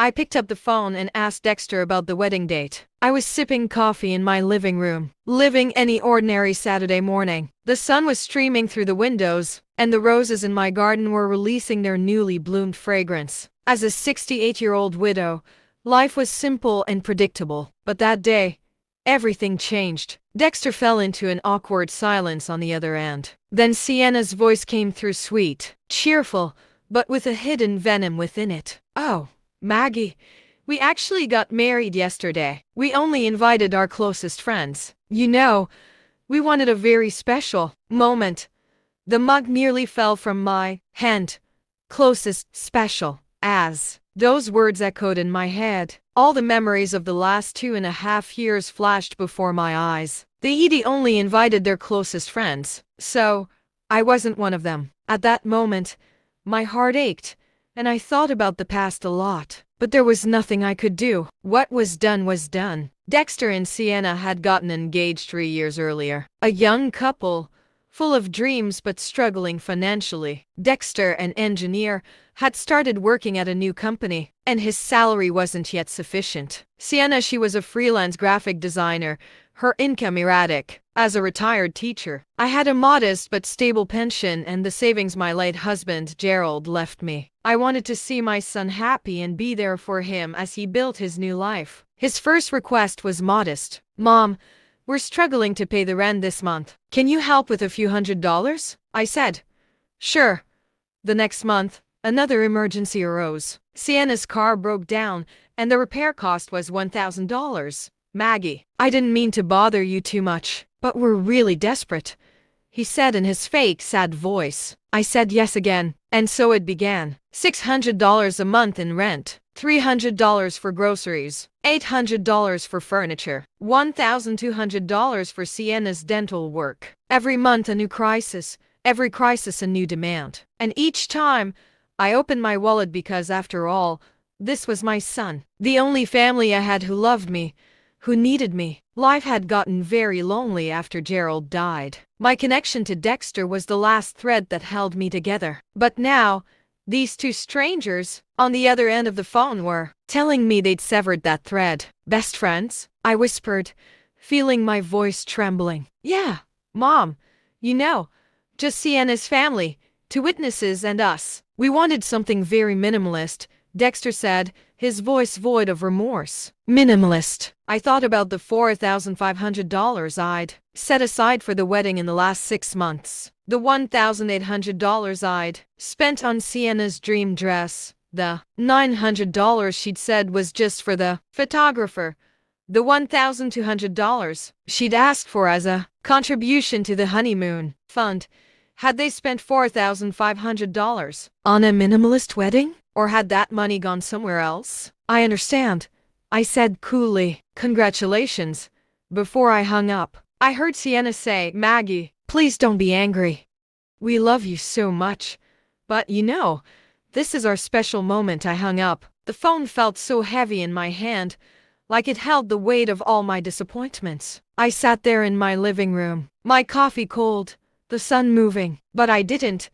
I picked up the phone and asked Dexter about the wedding date. I was sipping coffee in my living room, living any ordinary Saturday morning. The sun was streaming through the windows, and the roses in my garden were releasing their newly bloomed fragrance. As a 68-year-old widow, life was simple and predictable. But that day, everything changed. Dexter fell into an awkward silence on the other end. Then Sienna's voice came through, sweet, cheerful, but with a hidden venom within it. "Oh, Maggie, we actually got married yesterday. We only invited our closest friends. You know, we wanted a very special moment." The mug nearly fell from my hand. Closest, special, as those words echoed in my head. All the memories of the last 2.5 years flashed before my eyes. They only invited their closest friends, so I wasn't one of them. At that moment, my heart ached, and I thought about the past a lot. But there was nothing I could do. What was done was done. Dexter and Sienna had gotten engaged 3 years earlier. A young couple, full of dreams but struggling financially. Dexter, an engineer, had started working at a new company, and his salary wasn't yet sufficient. Sienna, she was a freelance graphic designer, her income erratic. As a retired teacher, I had a modest but stable pension and the savings my late husband, Gerald, left me. I wanted to see my son happy and be there for him as he built his new life. His first request was modest. "Mom, we're struggling to pay the rent this month. Can you help with a few $100s?" I said. "Sure." The next month, another emergency arose. Sienna's car broke down, and the repair cost was $1,000. "Maggie, I didn't mean to bother you too much, but we're really desperate," he said in his fake, sad voice. I said yes again, and so it began. $600 a month in rent, $300 for groceries, $800 for furniture, $1,200 for Sienna's dental work. Every month a new crisis, every crisis a new demand. And each time, I opened my wallet because, after all, this was my son, the only family I had who loved me, who needed me. Life had gotten very lonely after Gerald died. My connection to Dexter was the last thread that held me together. But now, these two strangers, on the other end of the phone, were telling me they'd severed that thread. "Best friends?" I whispered, feeling my voice trembling. "Yeah, Mom. You know, just Sienna's family, 2 witnesses and us. We wanted something very minimalist," Dexter said, his voice void of remorse. "Minimalist." I thought about the $4,500 I'd set aside for the wedding in the last 6 months. The $1,800 I'd spent on Sienna's dream dress. The $900 she'd said was just for the photographer. The $1,200 she'd asked for as a contribution to the honeymoon fund. Had they spent $4,500 on a minimalist wedding? Or had that money gone somewhere else? "I understand," I said coolly. "Congratulations." Before I hung up, I heard Sienna say, "Maggie, please don't be angry. We love you so much. But you know, this is our special moment." I hung up. The phone felt so heavy in my hand, like it held the weight of all my disappointments. I sat there in my living room, my coffee cold, the sun moving. But I didn't.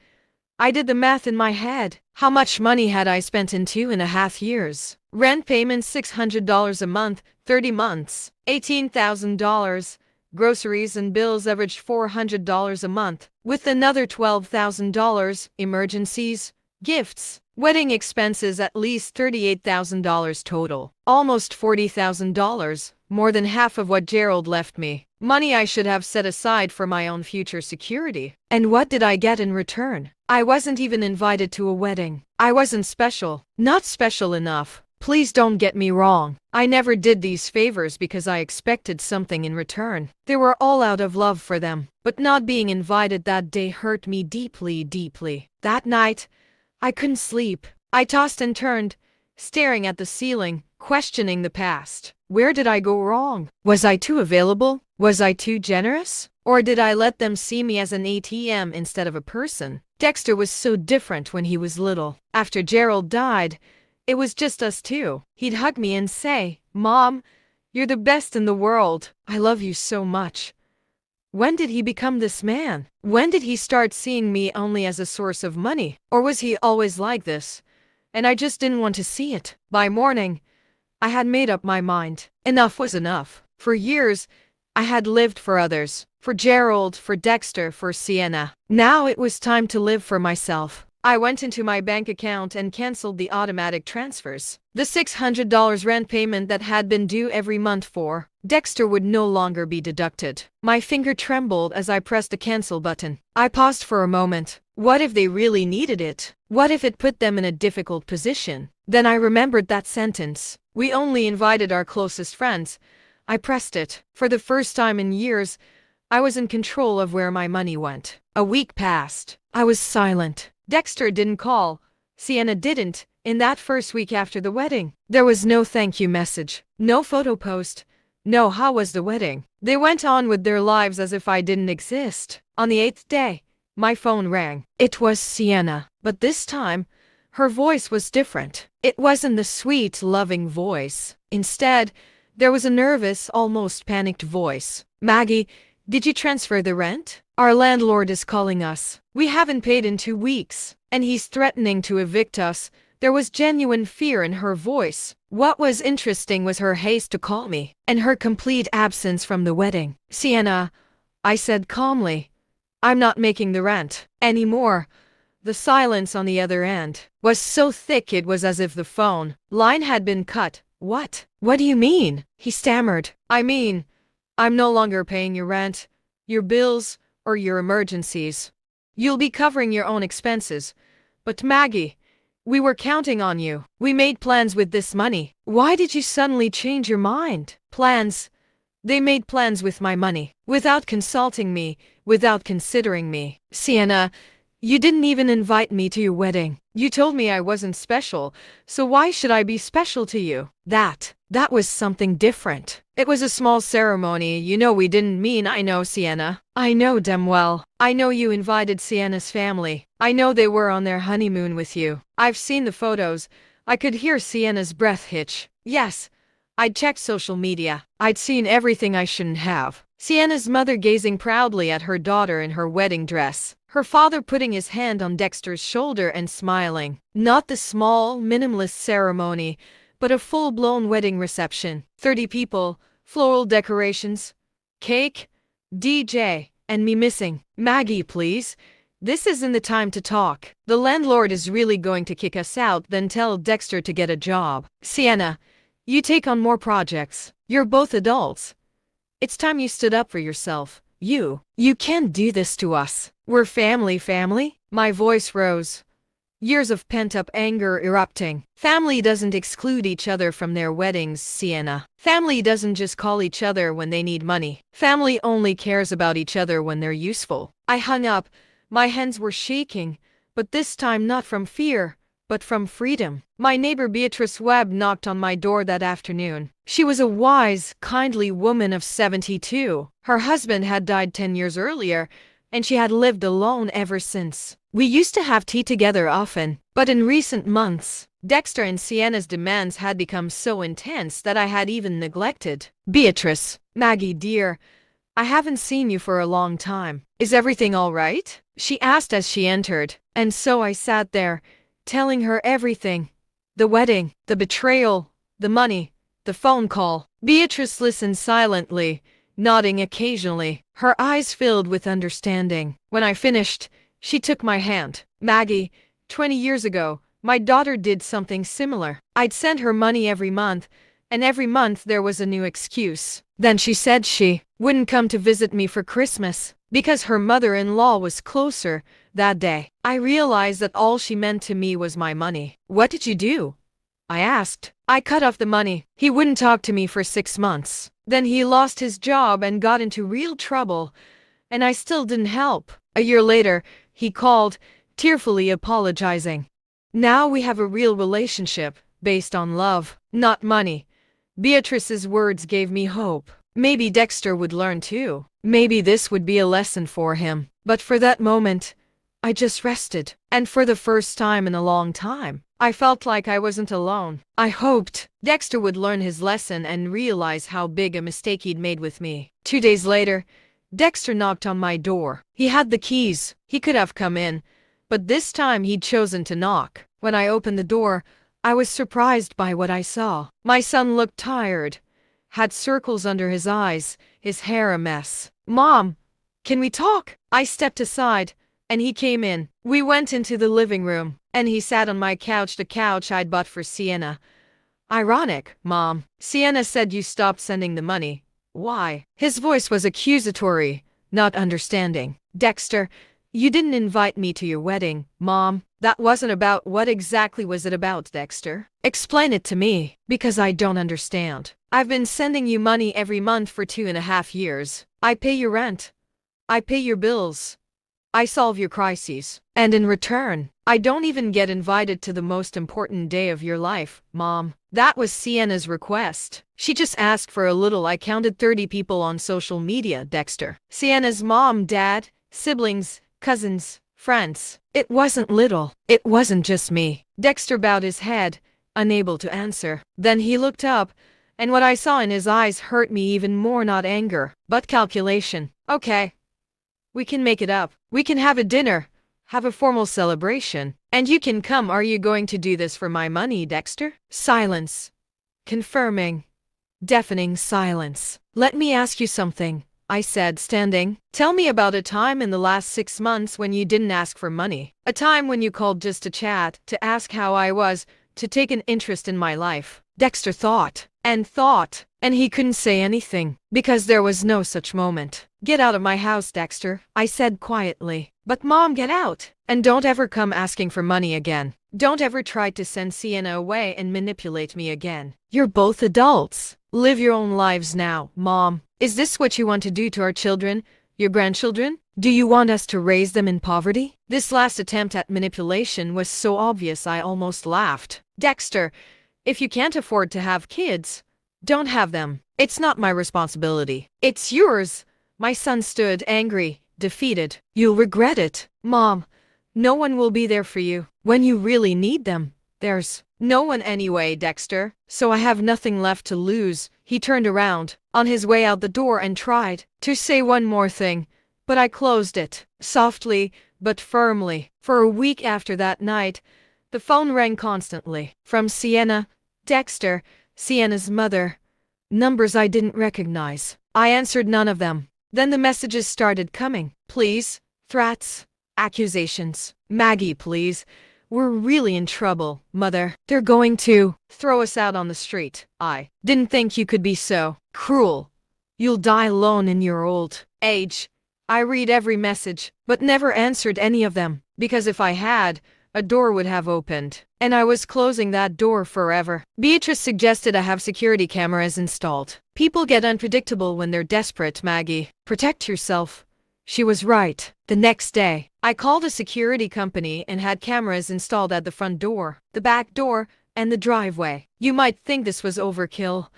I did the math in my head. How much money had I spent in 2.5 years? Rent payments $600 a month, 30 months, $18,000. Groceries and bills averaged $400 a month, with another $12,000, emergencies, gifts, wedding expenses at least $38,000 total. Almost $40,000, more than half of what Gerald left me. Money I should have set aside for my own future security. And what did I get in return? I wasn't even invited to a wedding. I wasn't special. Not special enough. Please don't get me wrong. I never did these favors because I expected something in return. They were all out of love for them. But not being invited that day hurt me deeply, deeply. That night, I couldn't sleep. I tossed and turned, staring at the ceiling, questioning the past. Where did I go wrong? Was I too available? Was I too generous? Or did I let them see me as an ATM instead of a person? Dexter was so different when he was little. After Gerald died, it was just us two. He'd hug me and say, "Mom, you're the best in the world. I love you so much." When did he become this man? When did he start seeing me only as a source of money? Or was he always like this? and I just didn't want to see it. By morning, I had made up my mind. Enough was enough. For years, I had lived for others. For Gerald, for Dexter, for Sienna. Now it was time to live for myself. I went into my bank account and canceled the automatic transfers. The $600 rent payment that had been due every month for Dexter would no longer be deducted. My finger trembled as I pressed the cancel button. I paused for a moment. What if they really needed it? What if it put them in a difficult position? Then I remembered that sentence. We only invited our closest friends. I pressed it. For the first time in years, I was in control of where my money went. A week passed. I was silent. Dexter didn't call. Sienna didn't. In that first week after the wedding, there was no thank you message, no photo post, no how was the wedding. They went on with their lives as if I didn't exist. On the 8th day, my phone rang. It was Sienna, but this time, her voice was different. It wasn't the sweet, loving voice. Instead, there was a nervous, almost panicked voice. Maggie, did you transfer the rent? Our landlord is calling us. We haven't paid in 2 weeks, and he's threatening to evict us. There was genuine fear in her voice. What was interesting was her haste to call me, and her complete absence from the wedding. Sienna, I said calmly, I'm not making the rent anymore. The silence on the other end was so thick it was as if the phone line had been cut. What? What do you mean? He stammered. I mean, I'm no longer paying your rent, your bills, or your emergencies. You'll be covering your own expenses. But Maggie, we were counting on you. We made plans with this money. Why did you suddenly change your mind? Plans? They made plans with my money, without consulting me, without considering me. Sienna, you didn't even invite me to your wedding. You told me I wasn't special, so why should I be special to you? That was something different. It was a small ceremony, you know we didn't mean. I know, Sienna. I know damn well. I know you invited Sienna's family. I know they were on their honeymoon with you. I've seen the photos. I could hear Sienna's breath hitch. Yes, I'd checked social media. I'd seen everything I shouldn't have. Sienna's mother gazing proudly at her daughter in her wedding dress. Her father putting his hand on Dexter's shoulder and smiling. Not the small, minimalist ceremony, but a full-blown wedding reception. 30 people, floral decorations, cake, DJ, and me missing. Maggie, please. This isn't the time to talk. The landlord is really going to kick us out, then tell Dexter to get a job. Sienna, you take on more projects. You're both adults. It's time you stood up for yourself. You can't do this to us. We're family. My voice rose. Years of pent-up anger erupting. Family doesn't exclude each other from their weddings, Sienna. Family doesn't just call each other when they need money. Family only cares about each other when they're useful. I hung up. My hands were shaking, but this time not from fear, but from freedom. My neighbor Beatrice Webb knocked on my door that afternoon. She was a wise, kindly woman of 72. Her husband had died 10 years earlier, and she had lived alone ever since. We used to have tea together often, but in recent months, Dexter and Sienna's demands had become so intense that I had even neglected. Beatrice, Maggie dear, I haven't seen you for a long time. Is everything all right? She asked as she entered, and so I sat there, telling her everything. The wedding, the betrayal, the money, the phone call. Beatrice listened silently, nodding occasionally, her eyes filled with understanding. When I finished, she took my hand. Maggie, 20 years ago, my daughter did something similar. I'd send her money every month, and every month there was a new excuse. Then she said she wouldn't come to visit me for Christmas because her mother-in-law was closer that day. I realized that all she meant to me was my money. What did you do? I asked. I cut off the money. He wouldn't talk to me for 6 months. Then he lost his job and got into real trouble, and I still didn't help. A year later, he called, tearfully apologizing. Now we have a real relationship, based on love, not money. Beatrice's words gave me hope. Maybe Dexter would learn too. Maybe this would be a lesson for him. But for that moment, I just rested. And for the first time in a long time, I felt like I wasn't alone. I hoped Dexter would learn his lesson and realize how big a mistake he'd made with me. 2 days later, Dexter knocked on my door. He had the keys. He could have come in, but this time he'd chosen to knock. When I opened the door, I was surprised by what I saw. My son looked tired, had circles under his eyes, his hair a mess. "Mom, can we talk?" I stepped aside, and he came in. We went into the living room, and he sat on my couch, the couch I'd bought for Sienna. "Ironic, Mom. Sienna said you stopped sending the money. Why?" His voice was accusatory, not understanding. "Dexter, you didn't invite me to your wedding, Mom." "That wasn't about. What exactly was it about, Dexter? Explain it to me, because I don't understand. I've been sending you money every month for 2.5 years. I pay your rent. I pay your bills. I solve your crises. And in return, I don't even get invited to the most important day of your life, Mom." That was Sienna's request. She just asked for a little. I counted 30 people on social media, Dexter. Sienna's mom, dad, siblings, cousins, friends. It wasn't little. It wasn't just me. Dexter bowed his head, unable to answer. Then he looked up, and what I saw in his eyes hurt me even more, not anger, but calculation. "Okay. We can make it up. We can have a dinner, have a formal celebration, and you can come. Are you going to do this for my money, Dexter?" Silence. Confirming. Deafening silence. "Let me ask you something," I said, standing. "Tell me about a time in the last 6 months when you didn't ask for money. A time when you called just to chat, to ask how I was, to take an interest in my life." Dexter thought, and he couldn't say anything, because there was no such moment. "Get out of my house, Dexter," I said quietly. "But Mom, get out. And don't ever come asking for money again. Don't ever try to send Sienna away and manipulate me again. You're both adults. Live your own lives now, Mom. Is this what you want to do to our children, your grandchildren? Do you want us to raise them in poverty?" This last attempt at manipulation was so obvious I almost laughed. "Dexter, if you can't afford to have kids, don't have them. It's not my responsibility. It's yours." My son stood, angry, defeated. "You'll regret it, Mom. No one will be there for you when you really need them. There's no one anyway, Dexter, so I have nothing left to lose." He turned around, on his way out the door, and tried to say one more thing, but I closed it, softly but firmly. For a week after that night, the phone rang constantly. From Sienna, Dexter, Sienna's mother. Numbers I didn't recognize. I answered none of them. Then the messages started coming. Please, threats, accusations. "Maggie, please. We're really in trouble, Mother. They're going to throw us out on the street. I didn't think you could be so cruel. You'll die alone in your old age." I read every message, but never answered any of them, because if I had, a door would have opened, and I was closing that door forever. Beatrice suggested I have security cameras installed. "People get unpredictable when they're desperate, Maggie. Protect yourself." She was right. The next day, I called a security company and had cameras installed at the front door, the back door, and the driveway. You might think this was overkill,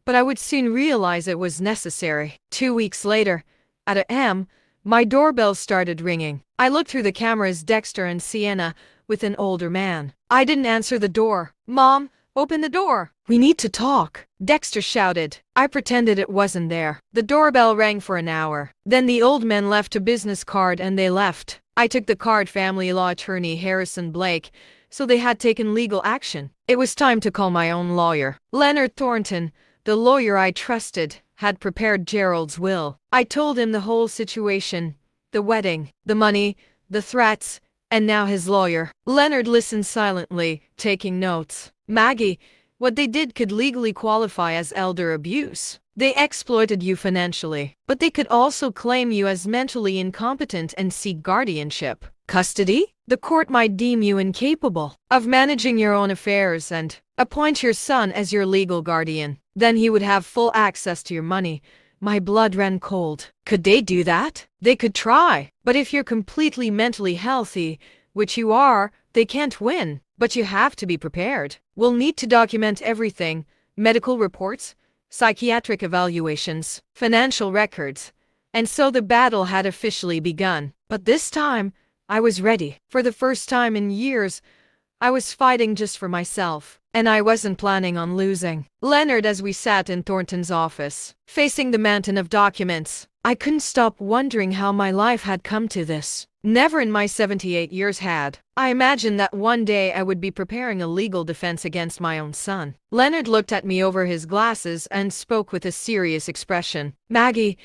but I would soon realize it was necessary. 2 weeks later, at a.m., my doorbell started ringing. I looked through the cameras. Dexter and Sienna with an older man. I didn't answer the door. "Mom, open the door. We need to talk," Dexter shouted. I pretended it wasn't there. The doorbell rang for an hour. Then the old man left a business card and they left. I took the card, family law attorney Harrison Blake, so they had taken legal action. It was time to call my own lawyer. Leonard Thornton, the lawyer I trusted, had prepared Gerald's will. I told him the whole situation, the wedding, the money, the threats, and now his lawyer. Leonard listened silently, taking notes. "Maggie, what they did could legally qualify as elder abuse. They exploited you financially, but they could also claim you as mentally incompetent and seek guardianship. Custody? The court might deem you incapable of managing your own affairs and appoint your son as your legal guardian. Then he would have full access to your money." My blood ran cold. Could they do that? They could try. But if you're completely mentally healthy, which you are, they can't win. But you have to be prepared. We'll need to document everything: medical reports, psychiatric evaluations, financial records. And so the battle had officially begun. But this time, I was ready. For the first time in years, I was fighting just for myself. And I wasn't planning on losing. Leonard, as we sat in Thornton's office, facing the mountain of documents, I couldn't stop wondering how my life had come to this. Never in my 78 years had I imagined that one day I would be preparing a legal defense against my own son. Leonard looked at me over his glasses and spoke with a serious expression. Maggie,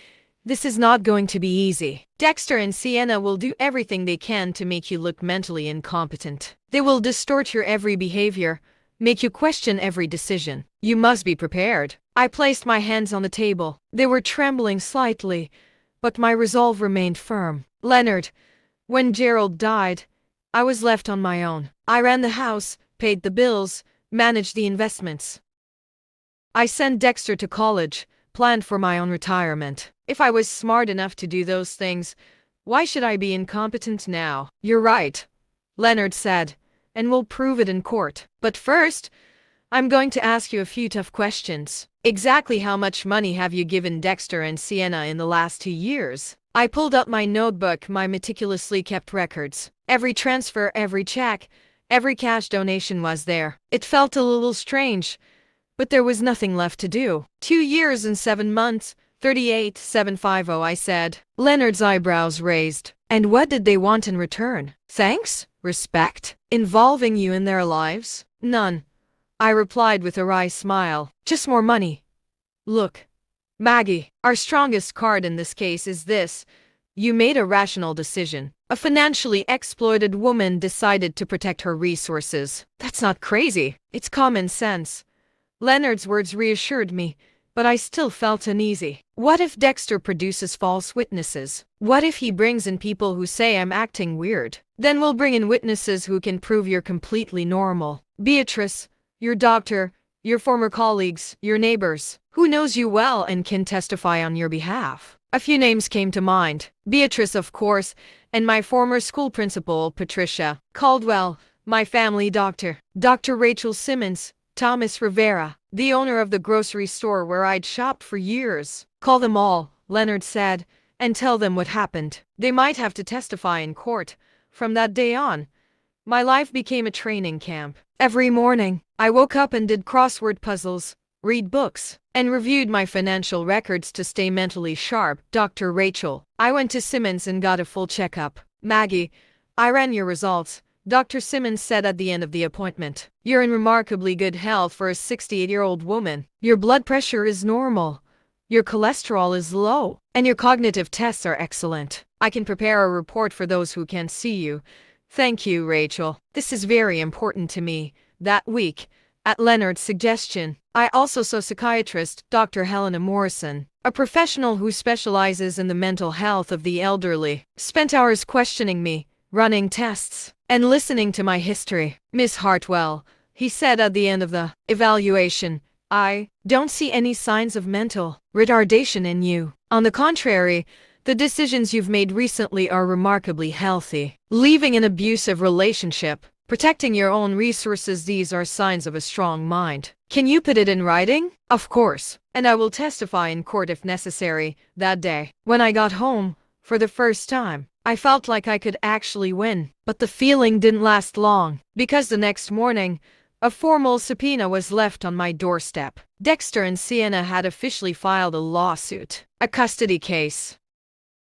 this is not going to be easy. Dexter and Sienna will do everything they can to make you look mentally incompetent. They will distort your every behavior, make you question every decision. You must be prepared. I placed my hands on the table. They were trembling slightly, but my resolve remained firm. Leonard, when Gerald died, I was left on my own. I ran the house, paid the bills, managed the investments. I sent Dexter to college, planned for my own retirement. If I was smart enough to do those things, why should I be incompetent now? You're right, Leonard said, and we'll prove it in court. But first, I'm going to ask you a few tough questions. Exactly how much money have you given Dexter and Sienna in the last 2 years? I pulled out my notebook, my meticulously kept records. Every transfer, every check, every cash donation was there. It felt a little strange, but there was nothing left to do. 2 years and 7 months, 38,750, I said. Leonard's eyebrows raised. And what did they want in return? Thanks? Respect? Involving you in their lives? None, I replied with a wry smile. Just more money. Look, Maggie, our strongest card in this case is this. You made a rational decision. A financially exploited woman decided to protect her resources. That's not crazy. It's common sense. Leonard's words reassured me, but I still felt uneasy. What if Dexter produces false witnesses? What if he brings in people who say I'm acting weird? Then we'll bring in witnesses who can prove you're completely normal. Beatrice, your doctor, your former colleagues, your neighbors, who knows you well and can testify on your behalf. A few names came to mind. Beatrice, of course, and my former school principal, Patricia Caldwell, my family doctor, Dr. Rachel Simmons, Thomas Rivera, the owner of the grocery store where I'd shopped for years. Call them all, Leonard said, and tell them what happened. They might have to testify in court. From that day on, my life became a training camp. Every morning, I woke up and did crossword puzzles, read books, and reviewed my financial records to stay mentally sharp. Dr. Rachel, I went to Simmons and got a full checkup. Maggie, I ran your results, Dr. Simmons said at the end of the appointment. You're in remarkably good health for a 68-year-old woman. Your blood pressure is normal. Your cholesterol is low, and your cognitive tests are excellent. I can prepare a report for those who can't see you. Thank you, Rachel. This is very important to me. That week, at Leonard's suggestion, I also saw psychiatrist Dr. Helena Morrison, a professional who specializes in the mental health of the elderly. Spent hours questioning me, running tests, and listening to my history. Miss Hartwell, he said at the end of the evaluation, I don't see any signs of mental retardation in you. On the contrary, the decisions you've made recently are remarkably healthy. Leaving an abusive relationship, protecting your own resources, these are signs of a strong mind. Can you put it in writing? Of course, and I will testify in court if necessary. That day, when I got home, for the first time, I felt like I could actually win. But the feeling didn't last long, because the next morning, a formal subpoena was left on my doorstep. Dexter and Sienna had officially filed a lawsuit, a custody case.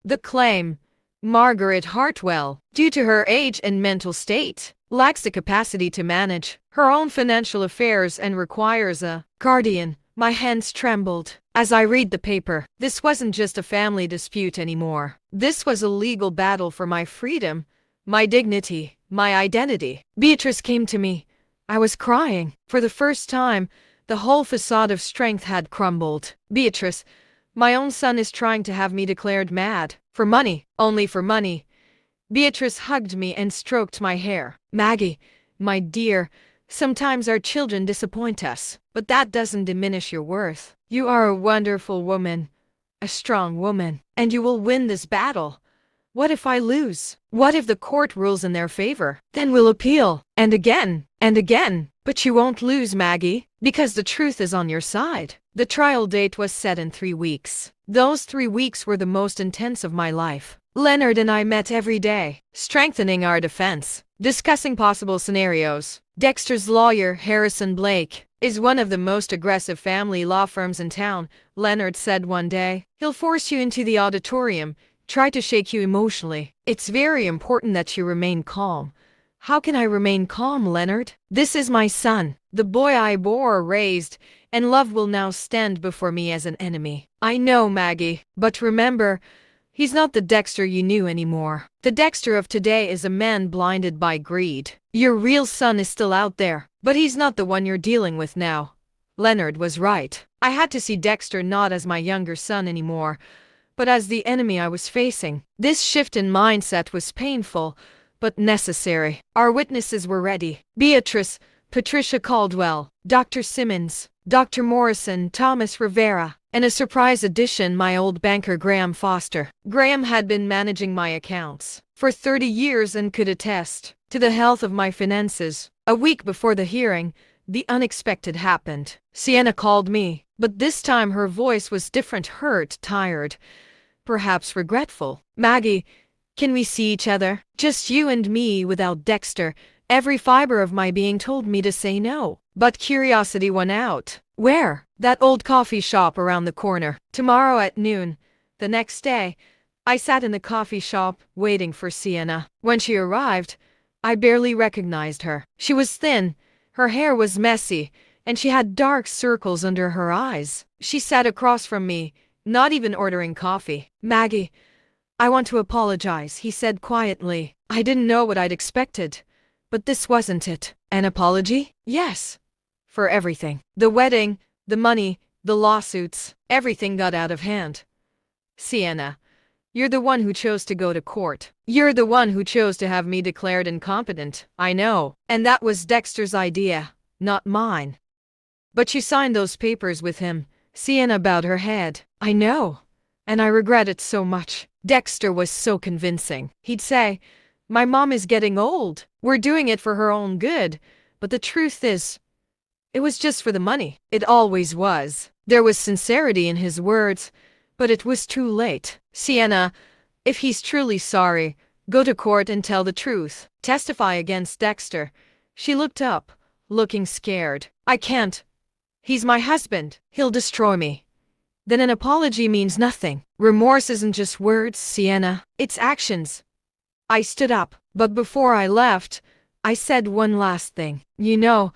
The claim, Margaret Hartwell, due to her age and mental state, lacks the capacity to manage her own financial affairs and requires a guardian. My hands trembled as I read the paper. This wasn't just a family dispute anymore. This was a legal battle for my freedom, my dignity, my identity. Beatrice came to me. I was crying. For the first time, the whole facade of strength had crumbled. Beatrice, my own son is trying to have me declared mad. For money, only for money. Beatrice hugged me and stroked my hair. Maggie, my dear, sometimes our children disappoint us, but that doesn't diminish your worth. You are a wonderful woman, a strong woman, and you will win this battle. What if I lose? What if the court rules in their favor? Then we'll appeal, and again, and again. But you won't lose, Maggie, because the truth is on your side. The trial date was set in 3 weeks. Those 3 weeks were the most intense of my life. Leonard and I met every day, strengthening our defense, discussing possible scenarios. Dexter's lawyer, Harrison Blake, is one of the most aggressive family law firms in town, Leonard said one day. He'll force you into the auditorium, try to shake you emotionally. It's very important that you remain calm. How can I remain calm, Leonard? This is my son, the boy I bore, raised, and love will now stand before me as an enemy. I know, Maggie, but remember, he's not the Dexter you knew anymore. The Dexter of today is a man blinded by greed. Your real son is still out there, but he's not the one you're dealing with now. Leonard was right. I had to see Dexter not as my younger son anymore, but as the enemy I was facing. This shift in mindset was painful, but necessary. Our witnesses were ready. Beatrice, Patricia Caldwell, Dr. Simmons, Dr. Morrison, Thomas Rivera, and a surprise addition, my old banker Graham Foster. Graham had been managing my accounts for 30 years and could attest to the health of my finances. A week before the hearing, the unexpected happened. Sienna called me, but this time her voice was different, hurt, tired, perhaps regretful. Maggie, can we see each other? Just you and me without Dexter. Every fiber of my being told me to say no, but curiosity won out. Where? That old coffee shop around the corner. Tomorrow at noon. The next day, I sat in the coffee shop waiting for Sienna. When she arrived, I barely recognized her. She was thin, her hair was messy, and she had dark circles under her eyes. She sat across from me, not even ordering coffee. Maggie, I want to apologize, he said quietly. I didn't know what I'd expected, but this wasn't it. An apology? Yes. For everything. The wedding, the money, the lawsuits, everything got out of hand. Sienna, you're the one who chose to go to court. You're the one who chose to have me declared incompetent. I know. And that was Dexter's idea, not mine. But you signed those papers with him. Sienna bowed her head. I know. And I regret it so much. Dexter was so convincing. He'd say, my mom is getting old. We're doing it for her own good. But the truth is, it was just for the money. It always was. There was sincerity in his words, but it was too late. Sienna, if he's truly sorry, go to court and tell the truth. Testify against Dexter. She looked up, looking scared. I can't. He's my husband. He'll destroy me. Then an apology means nothing. Remorse isn't just words, Sienna. It's actions. I stood up, but before I left, I said one last thing. You know,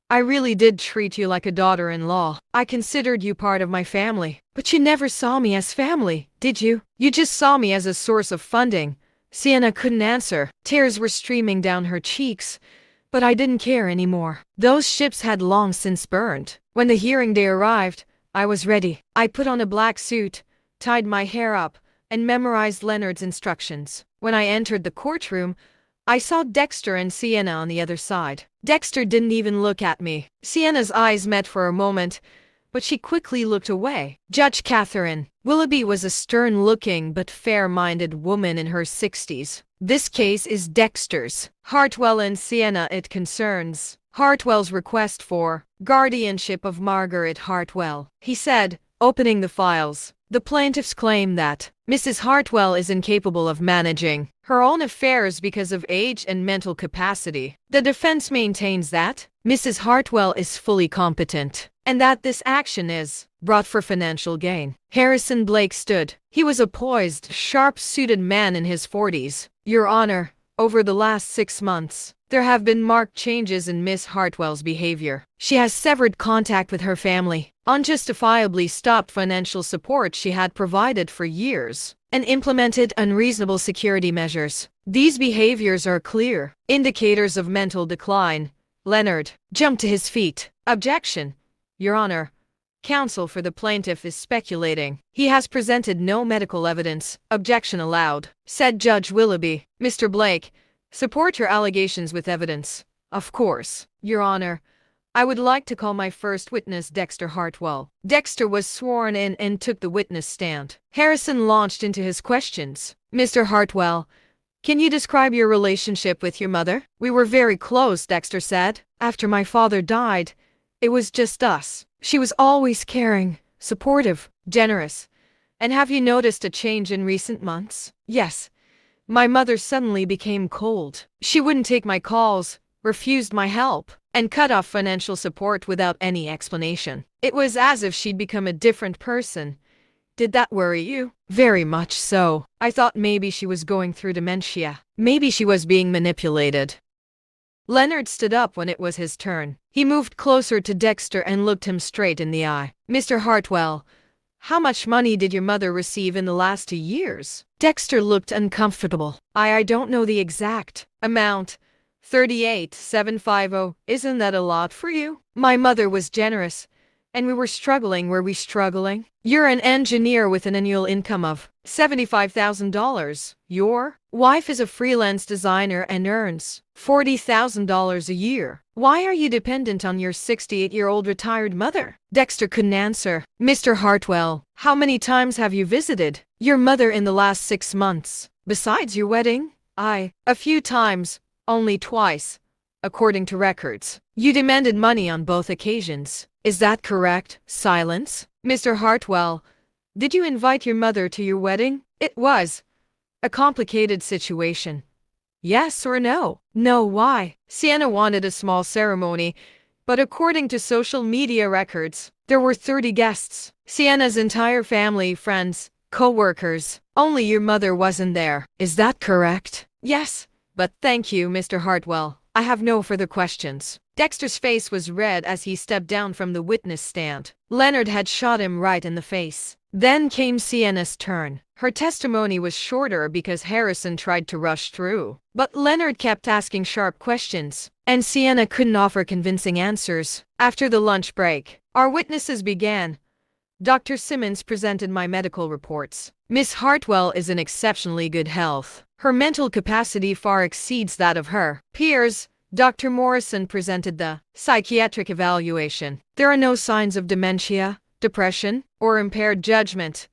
I really did treat you like a daughter-in-law. I considered you part of my family. But you never saw me as family, did you? You just saw me as a source of funding. Sienna couldn't answer. Tears were streaming down her cheeks, but I didn't care anymore. Those ships had long since burned. When the hearing day arrived, I was ready. I put on a black suit, tied my hair up, and memorized Leonard's instructions. When I entered the courtroom, I saw Dexter and Sienna on the other side. Dexter didn't even look at me. Sienna's eyes met for a moment, but she quickly looked away. Judge Catherine Willoughby was a stern-looking but fair-minded woman in her 60s. This case is Dexter's. Hartwell and Sienna it concerns. Hartwell's request for guardianship of Margaret Hartwell, he said, opening the files. The plaintiffs claim that Mrs. Hartwell is incapable of managing her own affairs because of age and mental capacity. The defense maintains that Mrs. Hartwell is fully competent, and that this action is brought for financial gain. Harrison Blake stood. He was a poised, sharp-suited man in his 40s. Your Honor, over the last 6 months, there have been marked changes in Miss Hartwell's behavior. She has severed contact with her family, unjustifiably stopped financial support she had provided for years, and implemented unreasonable security measures. These behaviors are clear indicators of mental decline. Leonard jumped to his feet. Objection. Your Honor, counsel for the plaintiff is speculating. He has presented no medical evidence. Objection allowed, said Judge Willoughby. Mr. Blake, support your allegations with evidence. Of course, Your Honor. I would like to call my first witness Dexter Hartwell. Dexter was sworn in and took the witness stand. Harrison launched into his questions. Mr. Hartwell, can you describe your relationship with your mother? We were very close, Dexter said. After my father died, it was just us. She was always caring, supportive, generous. And have you noticed a change in recent months? Yes. My mother suddenly became cold. She wouldn't take my calls, refused my help, and cut off financial support without any explanation. It was as if she'd become a different person. Did that worry you? Very much so. I thought maybe she was going through dementia. Maybe she was being manipulated. Leonard stood up when it was his turn. He moved closer to Dexter and looked him straight in the eye. Mr. Hartwell, how much money did your mother receive in the last 2 years? Dexter looked uncomfortable. I don't know the exact amount. 38,750. Isn't that a lot for you? My mother was generous. And we were struggling. Were we struggling? You're an engineer with an annual income of $75,000. Your wife is a freelance designer and earns $40,000 a year. Why are you dependent on your 68-year-old retired mother? Dexter couldn't answer. Mr. Hartwell, how many times have you visited your mother in the last 6 months? Besides your wedding? A few times. Only twice. According to records. You demanded money on both occasions. Is that correct? Silence. Mr. Hartwell, did you invite your mother to your wedding? It was a complicated situation. Yes or no? No, why? Sienna wanted a small ceremony, but according to social media records, there were 30 guests. Sienna's entire family, friends, co-workers. Only your mother wasn't there. Is that correct? Yes, but thank you, Mr. Hartwell. I have no further questions. Dexter's face was red as he stepped down from the witness stand. Leonard had shot him right in the face. Then came Sienna's turn. Her testimony was shorter because Harrison tried to rush through. But Leonard kept asking sharp questions, and Sienna couldn't offer convincing answers. After the lunch break, our witnesses began. Dr. Simmons presented my medical reports. Miss Hartwell is in exceptionally good health. Her mental capacity far exceeds that of her peers. Dr. Morrison presented the psychiatric evaluation. There are no signs of dementia, depression, or impaired judgment.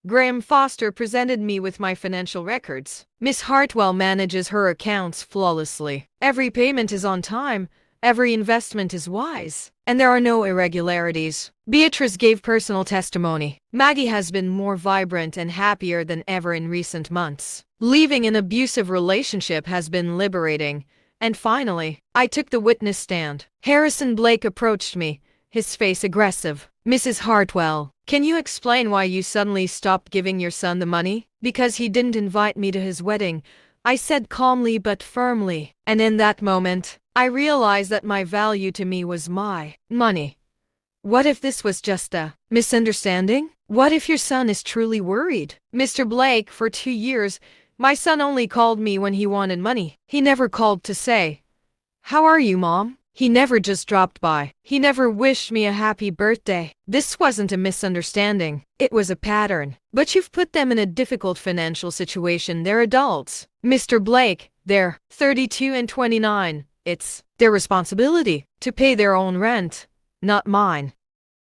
Graham Foster presented me with my financial records. Miss Hartwell manages her accounts flawlessly. Every payment is on time. Every investment is wise. And there are no irregularities. Beatrice gave personal testimony. Maggie has been more vibrant and happier than ever in recent months. Leaving an abusive relationship has been liberating. And finally, I took the witness stand. Harrison Blake approached me, his face aggressive. Mrs. Hartwell, can you explain why you suddenly stopped giving your son the money? Because he didn't invite me to his wedding, I said calmly but firmly. And in that moment, I realized that my value to me was my money. What if this was just a misunderstanding? What if your son is truly worried? Mr. Blake, for 2 years, my son only called me when he wanted money. He never called to say, "How are you, Mom?" He never just dropped by. He never wished me a happy birthday. This wasn't a misunderstanding. It was a pattern. But you've put them in a difficult financial situation. They're adults. Mr. Blake, they're 32 and 29. It's their responsibility to pay their own rent, not mine.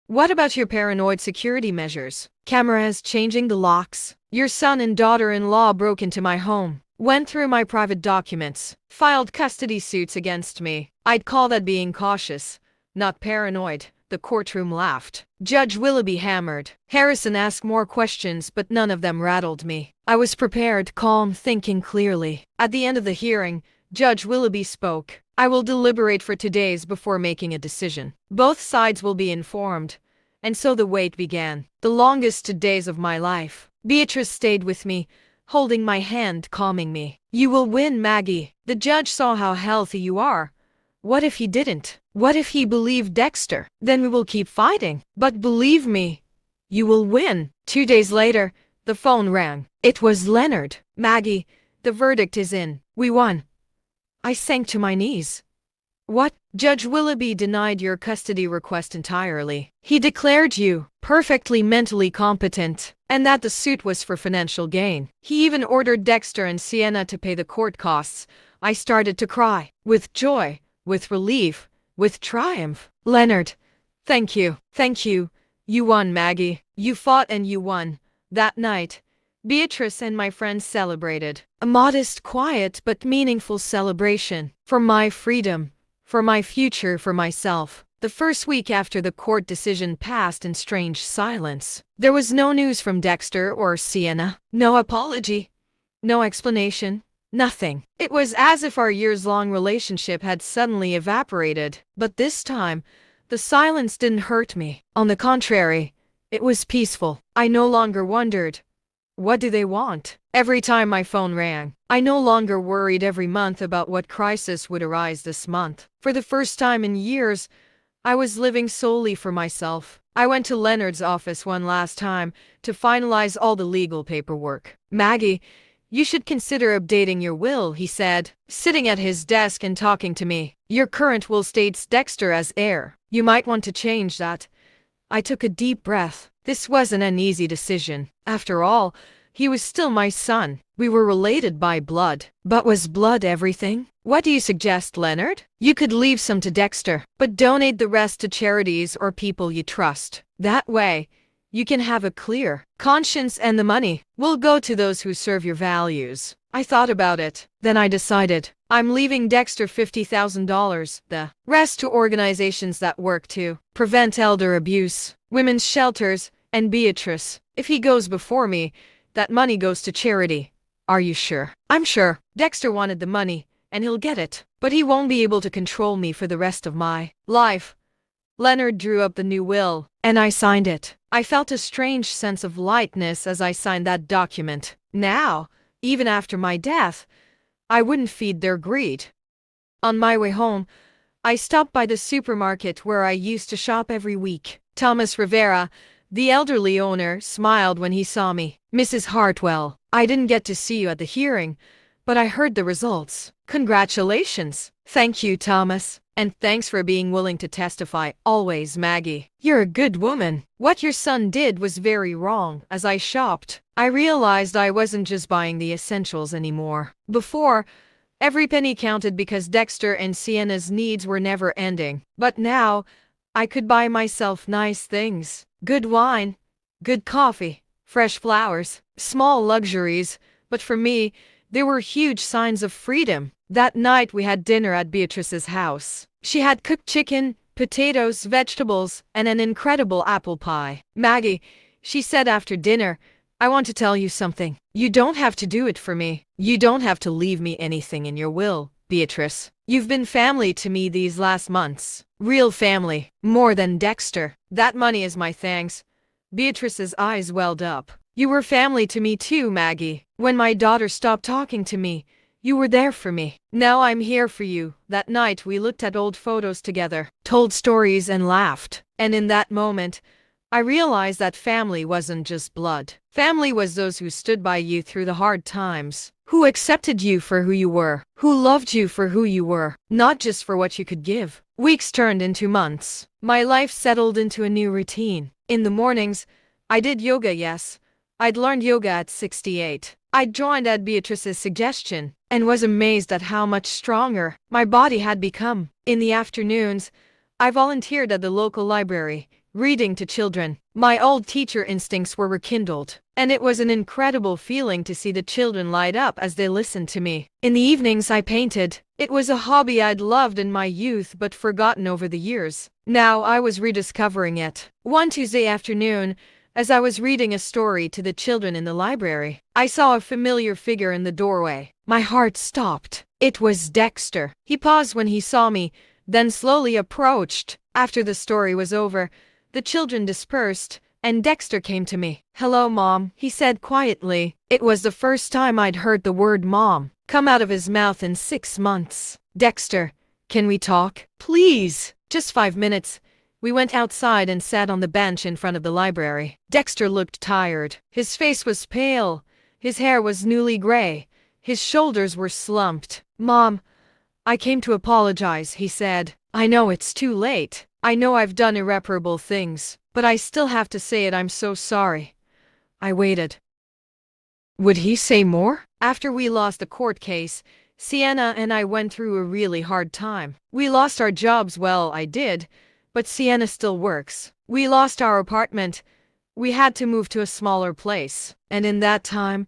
What about your paranoid security measures? Cameras changing the locks? Your son and daughter-in-law broke into my home, went through my private documents, filed custody suits against me. I'd call that being cautious, not paranoid. The courtroom laughed. Judge Willoughby hammered. Harrison asked more questions, but none of them rattled me. I was prepared, calm, thinking clearly. At the end of the hearing, Judge Willoughby spoke. I will deliberate for 2 days before making a decision. Both sides will be informed. And so the wait began. The longest 2 days of my life. Beatrice stayed with me, holding my hand, calming me. You will win, Maggie. The judge saw how healthy you are. What if he didn't? What if he believed Dexter? Then we will keep fighting. But believe me, you will win. 2 days later, the phone rang. It was Leonard. Maggie, the verdict is in. We won. I sank to my knees. What? Judge Willoughby denied your custody request entirely. He declared you perfectly mentally competent, and that the suit was for financial gain. He even ordered Dexter and Sienna to pay the court costs. I started to cry. With joy, with relief, with triumph. Leonard, thank you. Thank you. You won, Maggie. You fought and you won. That night, Beatrice and my friends celebrated. A modest, quiet, but meaningful celebration. For my freedom. For my future, for myself. The first week after the court decision passed in strange silence. There was no news from Dexter or Sienna. No apology. No explanation. Nothing. It was as if our years-long relationship had suddenly evaporated. But this time, the silence didn't hurt me. On the contrary, it was peaceful. I no longer wondered, What do they want? Every time my phone rang, I no longer worried every month about what crisis would arise this month. For the first time in years, I was living solely for myself. I went to Leonard's office one last time to finalize all the legal paperwork. Maggie, you should consider updating your will, he said, sitting at his desk and talking to me. Your current will states Dexter as heir. You might want to change that. I took a deep breath. This wasn't an easy decision. After all, he was still my son. We were related by blood. But was blood everything? What do you suggest, Leonard? You could leave some to Dexter, but donate the rest to charities or people you trust. That way, you can have a clear conscience and the money will go to those who serve your values. I thought about it. Then I decided I'm leaving Dexter $50,000, the rest to organizations that work to prevent elder abuse, women's shelters, and Beatrice. If he goes before me, that money goes to charity. Are you sure? I'm sure. Dexter wanted the money, and he'll get it. But he won't be able to control me for the rest of my life. Leonard drew up the new will, and I signed it. I felt a strange sense of lightness as I signed that document. Now, even after my death, I wouldn't feed their greed. On my way home, I stopped by the supermarket where I used to shop every week. Thomas Rivera, the elderly owner, smiled when he saw me. Mrs. Hartwell, I didn't get to see you at the hearing, but I heard the results. Congratulations. Thank you, Thomas. And thanks for being willing to testify always, Maggie. You're a good woman. What your son did was very wrong. As I shopped, I realized I wasn't just buying the essentials anymore. Before, every penny counted because Dexter and Sienna's needs were never ending. But now, I could buy myself nice things. Good wine, good coffee, fresh flowers, small luxuries. But for me, there were huge signs of freedom. That night we had dinner at Beatrice's house. She had cooked chicken, potatoes, vegetables, and an incredible apple pie. Maggie, she said after dinner, I want to tell you something. You don't have to do it for me. You don't have to leave me anything in your will, Beatrice. You've been family to me these last months. Real family. More than Dexter. That money is my thanks. Beatrice's eyes welled up. You were family to me too, Maggie. When my daughter stopped talking to me, you were there for me. Now I'm here for you. That night we looked at old photos together, told stories and laughed. And in that moment, I realized that family wasn't just blood. Family was those who stood by you through the hard times, who accepted you for who you were, who loved you for who you were, not just for what you could give. Weeks turned into months. My life settled into a new routine. In the mornings, I did yoga, yes. I'd learned yoga at 68. I joined at Beatrice's suggestion and was amazed at how much stronger my body had become. In the afternoons, I volunteered at the local library, reading to children. My old teacher instincts were rekindled, and it was an incredible feeling to see the children light up as they listened to me. In the evenings I painted. It was a hobby I'd loved in my youth but forgotten over the years. Now I was rediscovering it. One Tuesday afternoon, as I was reading a story to the children in the library, I saw a familiar figure in the doorway. My heart stopped. It was Dexter. He paused when he saw me, then slowly approached. After the story was over, the children dispersed, and Dexter came to me. "Hello, Mom," he said quietly. It was the first time I'd heard the word Mom come out of his mouth in 6 months. "Dexter, can we talk? Please." "Just 5 minutes." We went outside and sat on the bench in front of the library. Dexter looked tired. His face was pale. His hair was newly gray. His shoulders were slumped. "Mom, I came to apologize," he said. "I know it's too late. I know I've done irreparable things, but I still have to say it. I'm so sorry." I waited. Would he say more? After we lost the court case, Sienna and I went through a really hard time. We lost our jobs. Well, I did, but Sienna still works. We lost our apartment. We had to move to a smaller place. And in that time,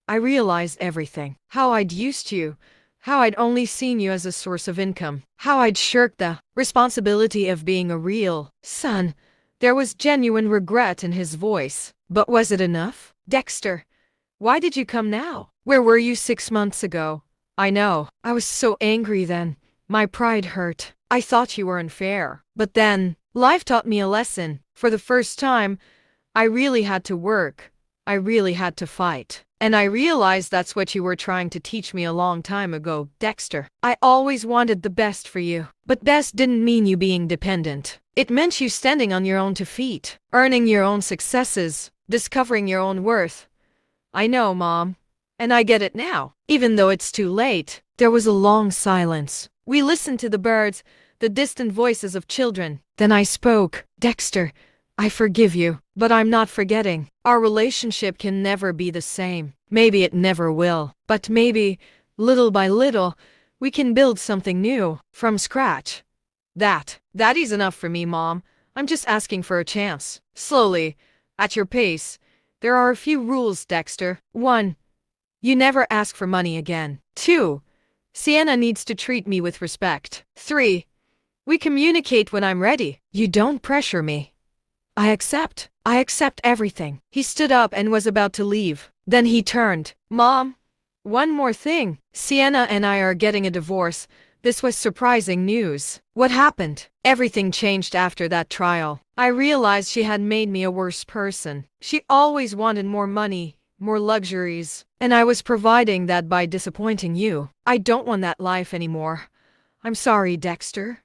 I realized everything. How I'd used you. How I'd only seen you as a source of income. How I'd shirked the responsibility of being a real son. There was genuine regret in his voice. But was it enough? "Dexter, why did you come now? Where were you 6 months ago?" "I know. I was so angry then. My pride hurt. I thought you were unfair. But then, life taught me a lesson. For the first time, I really had to work. I really had to fight. And I realized that's what you were trying to teach me a long time ago, Dexter. I always wanted the best for you. But best didn't mean you being dependent. It meant you standing on your own 2 feet, earning your own successes, discovering your own worth. I know, Mom. And I get it now. Even though it's too late. There was a long silence. We listened to the birds, the distant voices of children. Then I spoke. Dexter, I forgive you, but I'm not forgetting. Our relationship can never be the same. Maybe it never will. But maybe, little by little, we can build something new, from scratch. That is enough for me, Mom. I'm just asking for a chance. Slowly, at your pace. There are a few rules, Dexter. 1. You never ask for money again. 2. Sienna needs to treat me with respect. 3. We communicate when I'm ready. You don't pressure me. I accept everything. He stood up and was about to leave. Then he turned. Mom, one more thing. Sienna and I are getting a divorce. This was surprising news. What happened? Everything changed after that trial. I realized she had made me a worse person. She always wanted more money, more luxuries, and I was providing that by disappointing you. I don't want that life anymore. I'm sorry, Dexter.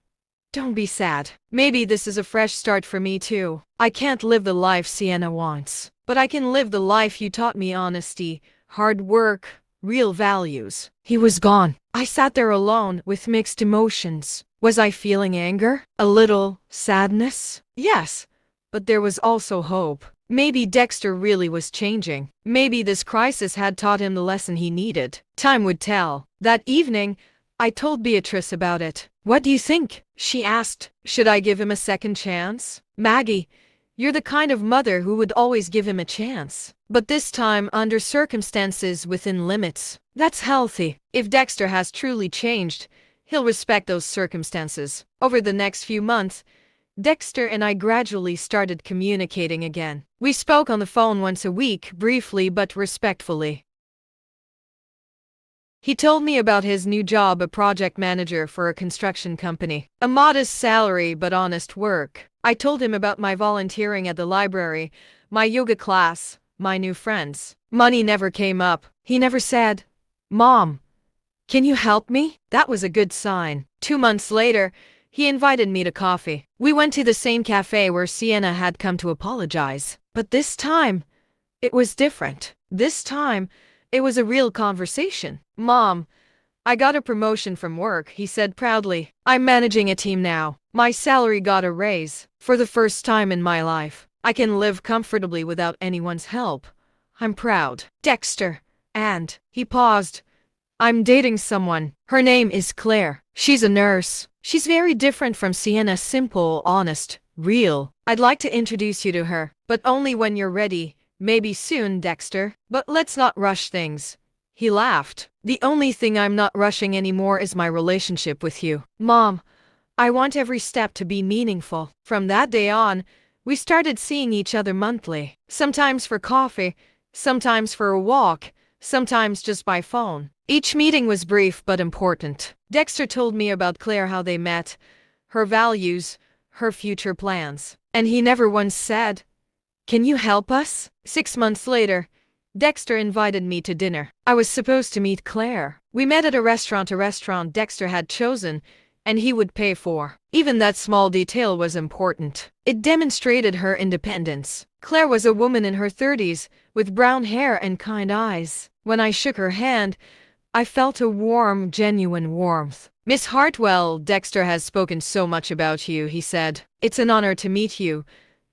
Don't be sad. Maybe this is a fresh start for me too. I can't live the life Sienna wants, but I can live the life you taught me: honesty, hard work, real values. He was gone. I sat there alone with mixed emotions. Was I feeling anger? A little sadness? Yes, but there was also hope. Maybe Dexter really was changing. Maybe this crisis had taught him the lesson he needed. Time would tell. That evening, I told Beatrice about it. What do you think? She asked. Should I give him a second chance? Maggie, you're the kind of mother who would always give him a chance. But this time under circumstances within limits. That's healthy. If Dexter has truly changed, he'll respect those circumstances. Over the next few months, Dexter and I gradually started communicating again. We spoke on the phone once a week, briefly but respectfully. He told me about his new job, a project manager for a construction company. A modest salary but honest work. I told him about my volunteering at the library, my yoga class, my new friends. Money never came up. He never said, Mom, can you help me? That was a good sign. 2 months later, he invited me to coffee. We went to the same cafe where Sienna had come to apologize. But this time, it was different. This time, it was a real conversation. Mom, I got a promotion from work, he said proudly. I'm managing a team now. My salary got a raise. For the first time in my life, I can live comfortably without anyone's help. I'm proud. Dexter. And, he paused. I'm dating someone. Her name is Claire. She's a nurse. She's very different from Sienna, simple, honest, real. I'd like to introduce you to her, but only when you're ready. Maybe soon, Dexter. But let's not rush things. He laughed. The only thing I'm not rushing anymore is my relationship with you. Mom, I want every step to be meaningful. From that day on, we started seeing each other monthly. Sometimes for coffee, sometimes for a walk, sometimes just by phone. Each meeting was brief but important. Dexter told me about Claire, how they met, her values, her future plans. And he never once said, Can you help us? 6 months later, Dexter invited me to dinner. I was supposed to meet Claire. We met at a restaurant Dexter had chosen, and he would pay for. Even that small detail was important. It demonstrated her independence. Claire was a woman in her 30s, with brown hair and kind eyes. When I shook her hand, I felt a warm, genuine warmth. Miss Hartwell, Dexter has spoken so much about you, he said. It's an honor to meet you.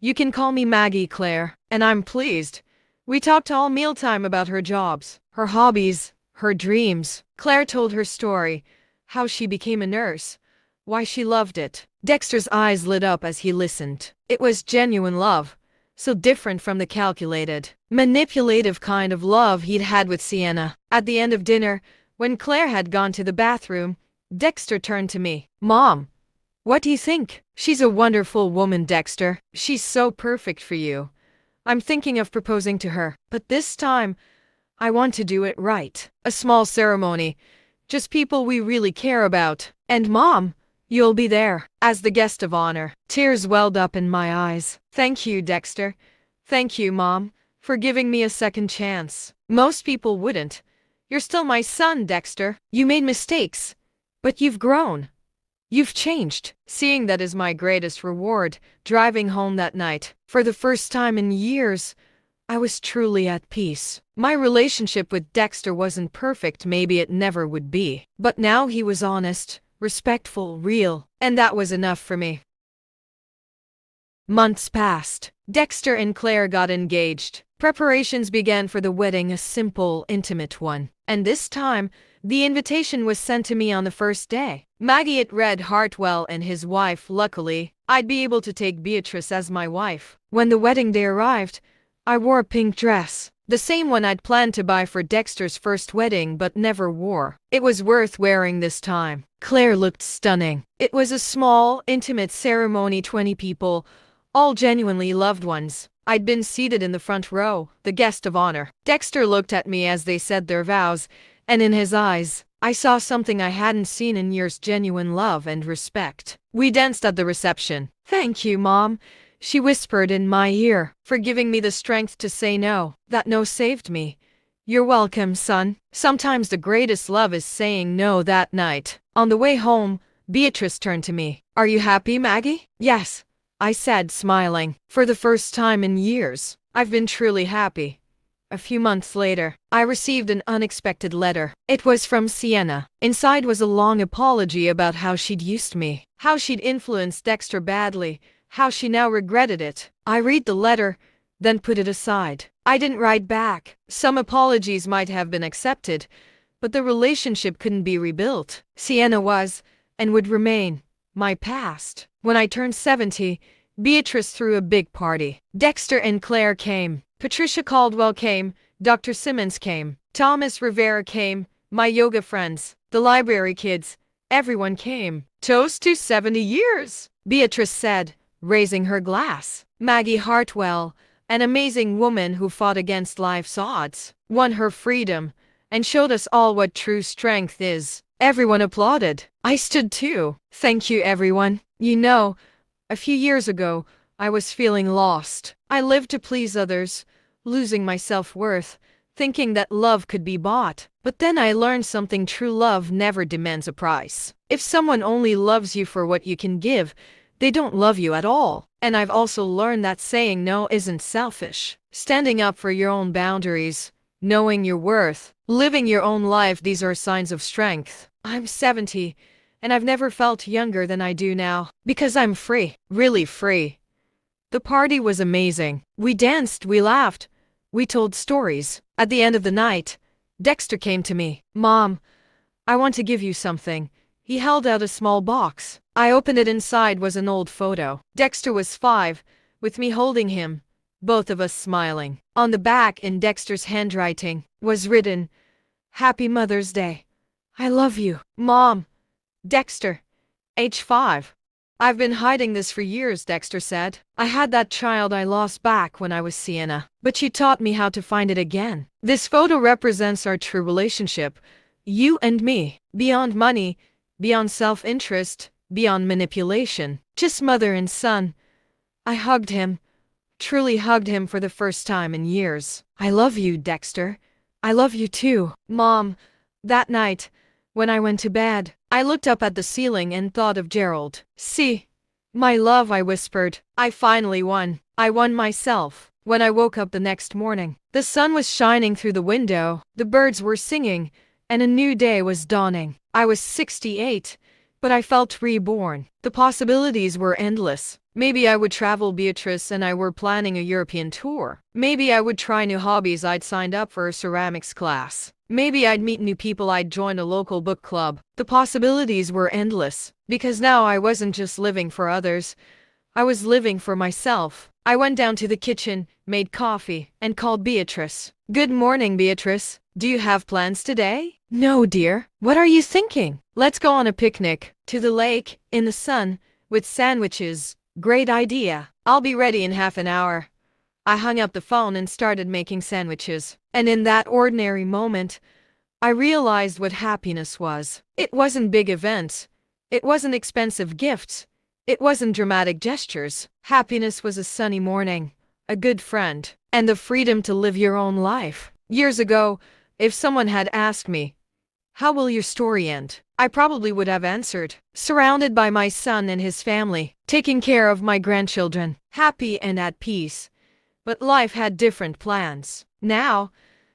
You can call me Maggie, Claire, and I'm pleased. We talked all mealtime about her jobs, her hobbies, her dreams. Claire told her story, how she became a nurse, why she loved it. Dexter's eyes lit up as he listened. It was genuine love, so different from the calculated, manipulative kind of love he'd had with Sienna. At the end of dinner, when Claire had gone to the bathroom, Dexter turned to me. Mom, what do you think? She's a wonderful woman, Dexter. She's so perfect for you. I'm thinking of proposing to her, but this time, I want to do it right. A small ceremony, just people we really care about. And Mom, you'll be there, as the guest of honor. Tears welled up in my eyes. Thank you, Dexter. Thank you, Mom. for giving me a second chance. Most people wouldn't. You're still my son, Dexter. You made mistakes, but you've grown. You've changed. Seeing that is my greatest reward. Driving home that night, for the first time in years, I was truly at peace. My relationship with Dexter wasn't perfect, maybe it never would be. But now he was honest, respectful, real, and that was enough for me. Months passed. Dexter and Claire got engaged. Preparations began for the wedding, a simple, intimate one. And this time, the invitation was sent to me on the first day. Maggie it read Hartwell and his wife. Luckily, I'd be able to take Beatrice as my wife. When the wedding day arrived, I wore a pink dress, the same one I'd planned to buy for Dexter's first wedding but never wore. It was worth wearing this time. Claire looked stunning. It was a small, intimate ceremony, 20 people, all genuinely loved ones. I'd been seated in the front row, the guest of honor. Dexter looked at me as they said their vows, and in his eyes, I saw something I hadn't seen in years: genuine love and respect. We danced at the reception. "Thank you, Mom," she whispered in my ear, "for giving me the strength to say no. That no saved me." "You're welcome, son. Sometimes the greatest love is saying no." That night, on the way home, Beatrice turned to me. "Are you happy, Maggie?" "Yes," I said, smiling. "For the first time in years, I've been truly happy." A few months later, I received an unexpected letter. It was from Sienna. Inside was a long apology about how she'd used me, how she'd influenced Dexter badly, how she now regretted it. I read the letter, then put it aside. I didn't write back. Some apologies might have been accepted, but the relationship couldn't be rebuilt. Sienna was, and would remain, my past. When I turned 70, Beatrice threw a big party. Dexter and Claire came. Patricia Caldwell came. Dr. Simmons came. Thomas Rivera came. My yoga friends. The library kids. Everyone came. "Toast to 70 years," Beatrice said, raising her glass. Maggie Hartwell, an amazing woman who fought against life's odds, won her freedom, and showed us all what true strength is. Everyone applauded. I stood too. "Thank you, everyone. You know, a few years ago, I was feeling lost. I lived to please others, losing my self-worth, thinking that love could be bought. But then I learned something: true love never demands a price. If someone only loves you for what you can give, they don't love you at all. And I've also learned that saying no isn't selfish. Standing up for your own boundaries, knowing your worth, living your own life, these are signs of strength. I'm 70, and I've never felt younger than I do now, because I'm free, really free." The party was amazing. We danced, we laughed, we told stories. At the end of the night, Dexter came to me. "Mom, I want to give you something." He held out a small box. I opened it. Inside was an old photo. Dexter was 5, with me holding him, both of us smiling. On the back, in Dexter's handwriting, was written, "Happy Mother's Day. I love you, Mom." Dexter, age 5. "I've been hiding this for years," Dexter said. "I had that child I lost back when I was Sienna, but you taught me how to find it again. This photo represents our true relationship, you and me, beyond money, beyond self-interest, beyond manipulation, just mother and son." I hugged him, truly hugged him for the first time in years. "I love you, Dexter. I love you too, Mom." That night, when I went to bed, I looked up at the ceiling and thought of Gerald. "See, my love," I whispered. "I finally won. I won myself." When I woke up the next morning, the sun was shining through the window, the birds were singing, and a new day was dawning. I was 68, but I felt reborn. The possibilities were endless. Maybe I would travel. Beatrice and I were planning a European tour. Maybe I would try new hobbies. I'd signed up for a ceramics class. Maybe I'd meet new people. I'd join a local book club. The possibilities were endless, because now I wasn't just living for others, I was living for myself. I went down to the kitchen, made coffee, and called Beatrice. "Good morning, Beatrice. Do you have plans today?" "No, dear. What are you thinking?" "Let's go on a picnic, to the lake, in the sun, with sandwiches." "Great idea. I'll be ready in half an hour." I hung up the phone and started making sandwiches. And in that ordinary moment, I realized what happiness was. It wasn't big events. It wasn't expensive gifts. It wasn't dramatic gestures. Happiness was a sunny morning, a good friend, and the freedom to live your own life. Years ago, if someone had asked me, "How will your story end?" I probably would have answered, "Surrounded by my son and his family, taking care of my grandchildren, happy and at peace." But life had different plans. Now,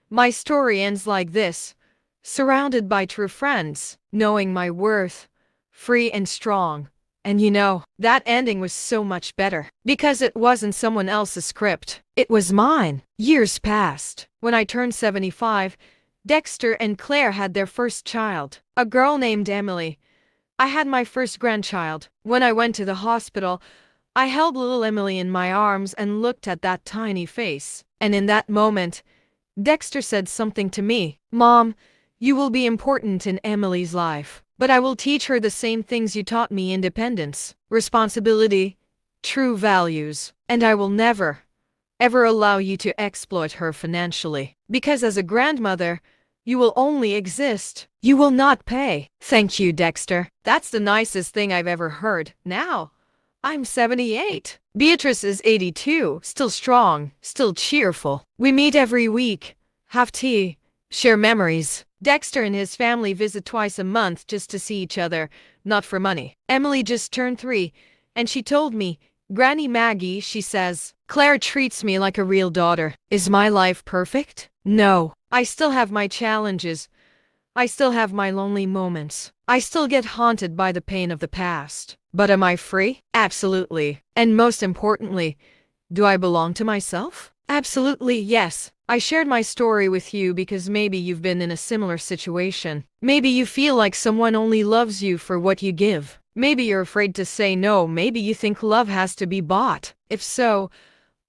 my story ends like this: surrounded by true friends, knowing my worth, free and strong. And that ending was so much better because it wasn't someone else's script. It was mine. Years passed. When I turned 75, Dexter and Claire had their first child, a girl named Emily. I had my first grandchild. When I went to the hospital, I held little Emily in my arms and looked at that tiny face. And in that moment, Dexter said something to me. "Mom, you will be important in Emily's life, but I will teach her the same things you taught me: independence, responsibility, true values. And I will never, ever allow you to exploit her financially. Because as a grandmother, you will only exist. You will not pay." Thank you, Dexter. That's the nicest thing I've ever heard. Now, I'm 78. Beatrice is 82, still strong, still cheerful. We meet every week, have tea, share memories. Dexter and his family visit twice a month just to see each other, not for money. Emily just turned 3, and she told me, "Granny Maggie," she says, "Claire treats me like a real daughter." Is my life perfect? No. I still have my challenges. I still have my lonely moments. I still get haunted by the pain of the past. But am I free? Absolutely. And most importantly, do I belong to myself? Absolutely yes. I shared my story with you because maybe you've been in a similar situation. Maybe you feel like someone only loves you for what you give. Maybe you're afraid to say no. Maybe you think love has to be bought. If so,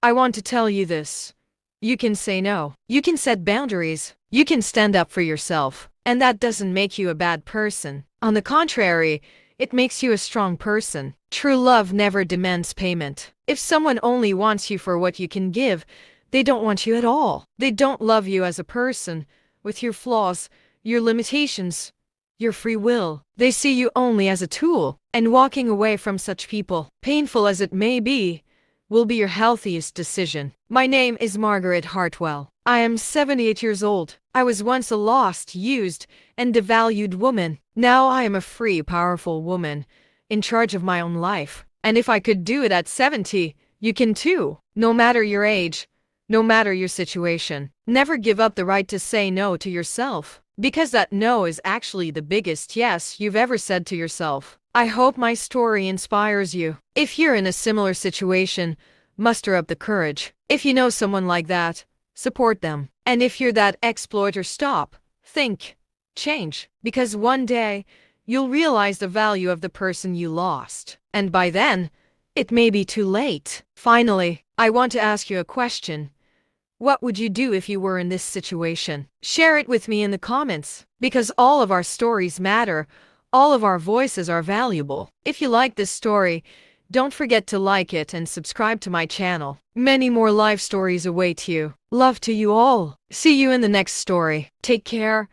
I want to tell you this. You can say no. You can set boundaries. You can stand up for yourself. And that doesn't make you a bad person. On the contrary, it makes you a strong person. True love never demands payment. If someone only wants you for what you can give, they don't want you at all. They don't love you as a person, with your flaws, your limitations, your free will. They see you only as a tool. And walking away from such people, painful as it may be, will be your healthiest decision. My name is Margaret Hartwell. I am 78 years old. I was once a lost, used, and devalued woman. Now I am a free, powerful woman, in charge of my own life. And if I could do it at 70, you can too. No matter your age, no matter your situation, never give up the right to say no to yourself. Because that no is actually the biggest yes you've ever said to yourself. I hope my story inspires you. If you're in a similar situation, muster up the courage. If you know someone like that, support them. And if you're that exploiter, stop, think, change. Because one day, you'll realize the value of the person you lost. And by then, it may be too late. Finally, I want to ask you a question. What would you do if you were in this situation? Share it with me in the comments. Because all of our stories matter. All of our voices are valuable. If you like this story, don't forget to like it and subscribe to my channel. Many more life stories await you. Love to you all. See you in the next story. Take care,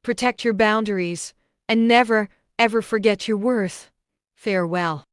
protect your boundaries, and never, ever forget your worth. Farewell.